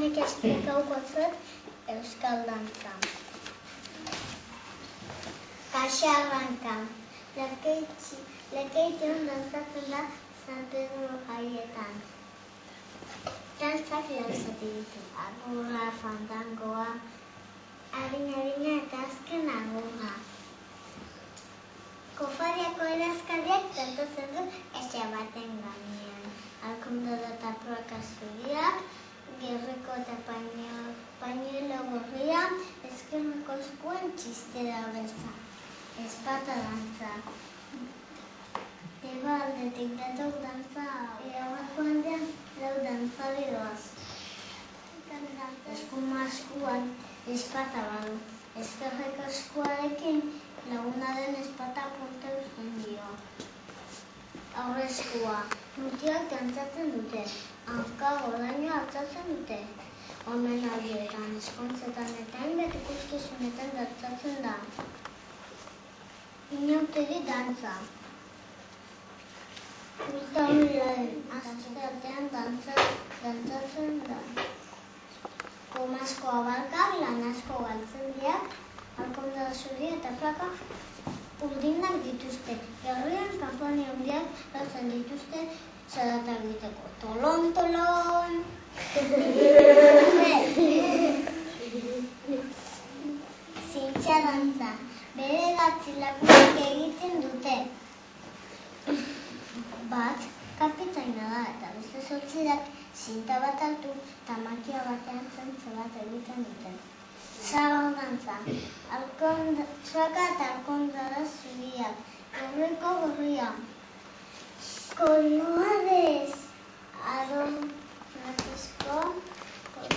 Nik esplikauko zuet euskal dantza. Kaxarranka. Lekeition dantzatzen da San Pedro jaietan. Dantzak lauzati ditu. Agurra, fandangoa, harina eta azken agurra. Kofariako erazkariak dantzatzen du etxe baten gainean. Alkondora eta proaka zuriak, gerriko eta pañuelo gorria, eskerreko eskuen txistera beltza. Espata dantza. Ego aldetik dator dantza, aurreko aldean lau dantzari doaz. Eskuma eskuan espata badu. Eskerreko eskuarekin laguna den espata punta eusten dio. Aurreskua. Mutiak dantzatzen dute. Hanka gordaino altzatzen dute. Omenaldietan, eskontzetan eta hainbat ikuskizunetan dantzatzen da. Inauteri dantza. Urtaularen asteartean dantzatzen da. Gomasko abarkak, lanasko galtzendiak, alkondora zuri eta plaka urdinak dituzte. Herrian kanponi handiak lautzen dituzte zaratak egiteko. Tolon, tolon! Zintxa dantza. Bederatzi lagunak egiten dute. Bat, kapitaina da eta beste zortzirak zinta bat hartu eta makia batean zentze bat egiten dute. Zagal dantza. Soaka eta alkondora zuriak. Gorriko gorria. Colores. Adon Francisco.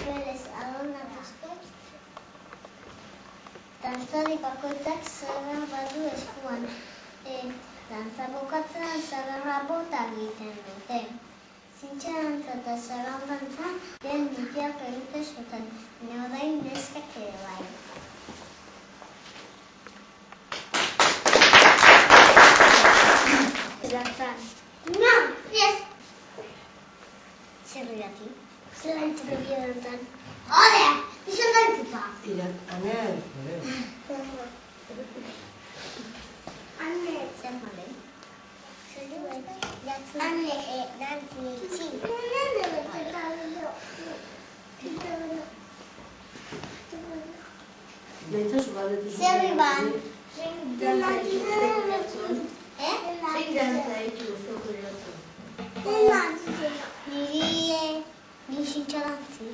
Pérez Adon Francisco. Dantzari bakoitzak zagar badu eskuan. Dantza bukatzean zagarra bota egiten dute. Zintxa dantza eta zagar dantza den mutiak egite zuten. Neodain neskak ere bai. Dantzan. No! Yes! Zer irati? Zer dantzak dantzan? Ole! Izan dantzuta! Anel! Anne, zer male? Anne, dantzi itxi. Zer iban? Zein dantza dituzu guratzen? Niri zintxa dantzi.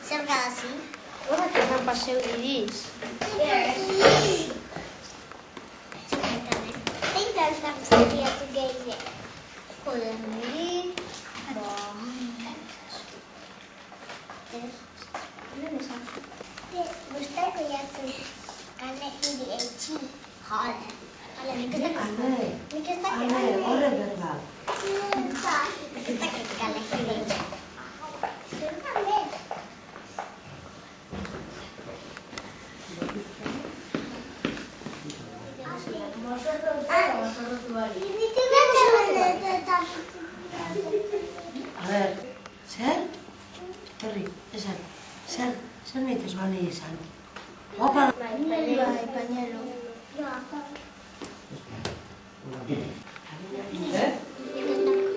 Zer garazi? Horrek esan paseu diriz. Zein dantzak zuriatu gehile? Joder, niri... Gustako jatzu kane hiri eitxi. Jale. Nik ez dakit. Horrek berba. Nik ez dakit kane hiri eitxi. A ver, zer? Herri, esan. Zer nahi bani izan? Opa! Pañuelo.